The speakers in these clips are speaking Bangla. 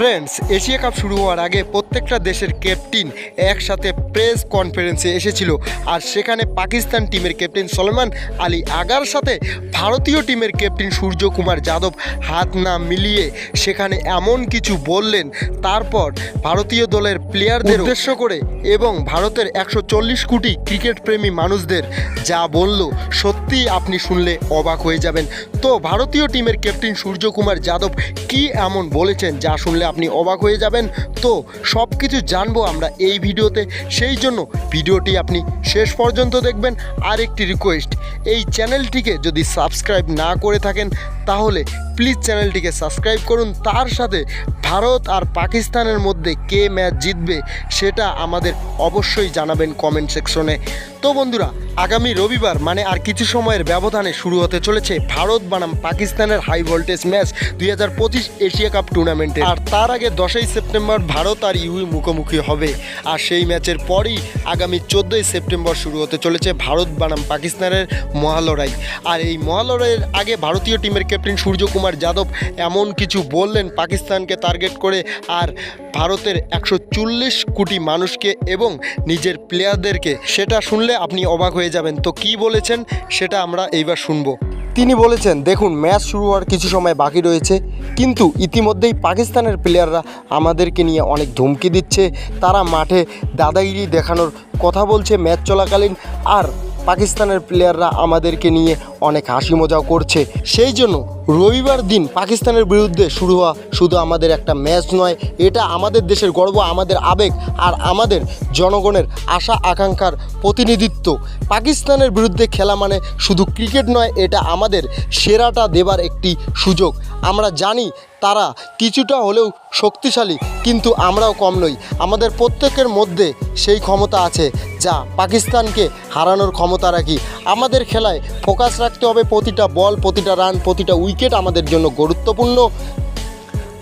ফ্রেন্ডস, এশিয়া কাপ শুরু হওয়ার আগে প্রত্যেকটা দেশের ক্যাপ্টেন একসাথে প্রেস কনফারেন্সে এসেছিল। আর সেখানে পাকিস্তান টিমের ক্যাপ্টেন সলমান আলী আগার সাথে ভারতীয় টিমের ক্যাপ্টেন সূর্যকুমার যাদব হাত না মিলিয়ে সেখানে এমন কিছু বললেন, তারপর ভারতীয় দলের প্লেয়ারদের উদ্দেশ্য করে এবং ভারতের 140 কোটি ক্রিকেট প্রেমী মানুষদের যা বলল, সত্যি আপনি শুনলে অবাক হয়ে যাবেন। তো ভারতীয় টিমের ক্যাপ্টেন সূর্যকুমার যাদব কি এমন বলেছেন যা শুনলে আপনি অবাক হয়ে যাবেন। তো সব কিছু জানবো আমরা এই ভিডিওতে, সেই জন্য ভিডিওটি আপনি শেষ পর্যন্ত দেখবেন। আর একটি রিকোয়েস্ট, এই চ্যানেলটিকে যদি সাবস্ক্রাইব না করে থাকেন তাহলে প্লিজ চ্যানেলটিকে সাবস্ক্রাইব করুন। তার সাথে ভারত আর পাকিস্তানের মধ্যে কে ম্যাচ জিতবে সেটা আমাদের অবশ্যই জানাবেন কমেন্ট সেকশনে। তো বন্ধুরা, আগামী রবিবার মানে আর কিছু সময়ের ব্যবধানে শুরু হতে চলেছে ভারত বনাম পাকিস্তানের high voltage match 2025 Asia cup টুর্নামেন্টে। আর তার আগে 10ই সেপ্টেম্বর ভারত আর ইউই মুখোমুখি হবে। আর সেই ম্যাচের পরই আগামী 14ই সেপ্টেম্বর শুরু হতে চলেছে ভারত বনাম পাকিস্তানের মহালড়াই। আর এই মহালড়াইয়ের আগে ভারতীয় টিমের ক্যাপ্টেন সূর্যকুমার যাদব এমন কিছু বললেন পাকিস্তানকে টার্গেট করে, আর ভারতের 140 কোটি মানুষকে এবং নিজের প্লেয়ারদেরকে। সেটা শুনলে আপনি অবাক হয়ে যাবেন। তো কি বলেছেন সেটা আমরা এইবার শুনবো। তিনি বলেছেন, দেখুন, ম্যাচ শুরু হওয়ার কিছু সময় বাকি রয়েছে, কিন্তু ইতিমধ্যেই পাকিস্তানের প্লেয়াররা আমাদেরকে নিয়ে অনেক ধমকি দিচ্ছে। তারা মাঠে দাদাগিরি দেখানোর কথা বলছে ম্যাচ চলাকালীন, আর পাকিস্তানের প্লেয়াররা আমাদেরকে নিয়ে অনেক হাসি মজাও করছে। সেই জন্য রবিবার দিন পাকিস্তানের বিরুদ্ধে শুরু হওয়া শুধু আমাদের একটা ম্যাচ নয়, এটা আমাদের দেশের গর্ব, আমাদের আবেগ আর আমাদের জনগণের আশা আকাঙ্ক্ষার প্রতিনিধিত্ব। পাকিস্তানের বিরুদ্ধে খেলা মানে শুধু ক্রিকেট নয়, এটা আমাদের সেরাটা দেবার একটি সুযোগ। আমরা জানি তারা কিছুটা হলেও শক্তিশালী, কিন্তু আমরাও কম নই। আমাদের প্রত্যেকের মধ্যে সেই ক্ষমতা আছে যা পাকিস্তানকে হারানোর ক্ষমতা রাখি। আমাদের খেলায় ফোকাস রাখতে হবে, প্রতিটা বল, প্রতিটা রান, প্রতিটা উইকেট আমাদের জন্য গুরুত্বপূর্ণ।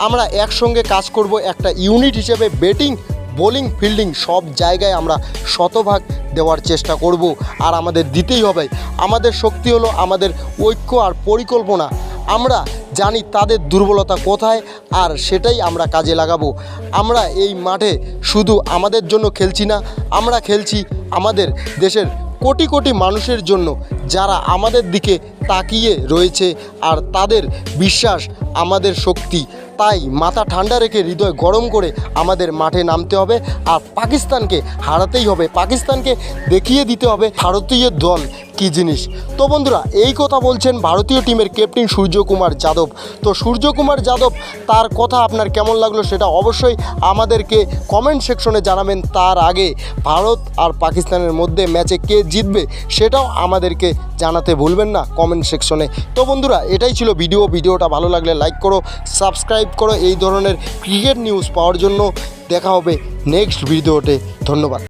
আমরা একসঙ্গে কাজ করব একটা ইউনিট হিসেবে। ব্যাটিং, বোলিং, ফিল্ডিং সব জায়গায় আমরা শতভাগ দেওয়ার চেষ্টা করব, আর আমাদের দিতেই হবে। আমাদের শক্তি হলো আমাদের ঐক্য আর পরিকল্পনা। আমরা জানি তাদের দুর্বলতা কোথায়, আর সেটাই আমরা কাজে লাগাবো। আমরা এই মাঠে শুধু আমাদের জন্য খেলছি না, আমরা খেলছি আমাদের দেশের কোটি কোটি মানুষের জন্য যারা আমাদের দিকে তাকিয়ে রয়েছে, আর তাদের বিশ্বাস আমাদের শক্তি। তাই মাথা ঠান্ডা রেখে, হৃদয় গরম করে আমাদের মাঠে নামতে হবে, আর পাকিস্তানকে হারাতেই হবে। পাকিস্তানকে দেখিয়ে দিতে হবে ভারতীয় দল কী জিনিস। তো বন্ধুরা, এই কথা বলছেন ভারতীয় টিমের ক্যাপ্টেন সূর্যকুমার যাদব। তো সূর্যকুমার যাদব, তার কথা আপনার কেমন লাগলো সেটা অবশ্যই আমাদেরকে কমেন্ট সেকশনে জানাবেন। তার আগে ভারত আর পাকিস্তানের মধ্যে ম্যাচে কে জিতবে সেটাও আমাদেরকে জানাতে ভুলবেন না কমেন্ট সেকশনে। তো বন্ধুরা, এটাই ছিল ভিডিওটা ভালো লাগলে লাইক করো, সাবস্ক্রাইব করো এই ধরনের ক্রিকেট নিউজ পাওয়ার জন্য। দেখা হবে নেক্সট ভিডিওতে। ধন্যবাদ।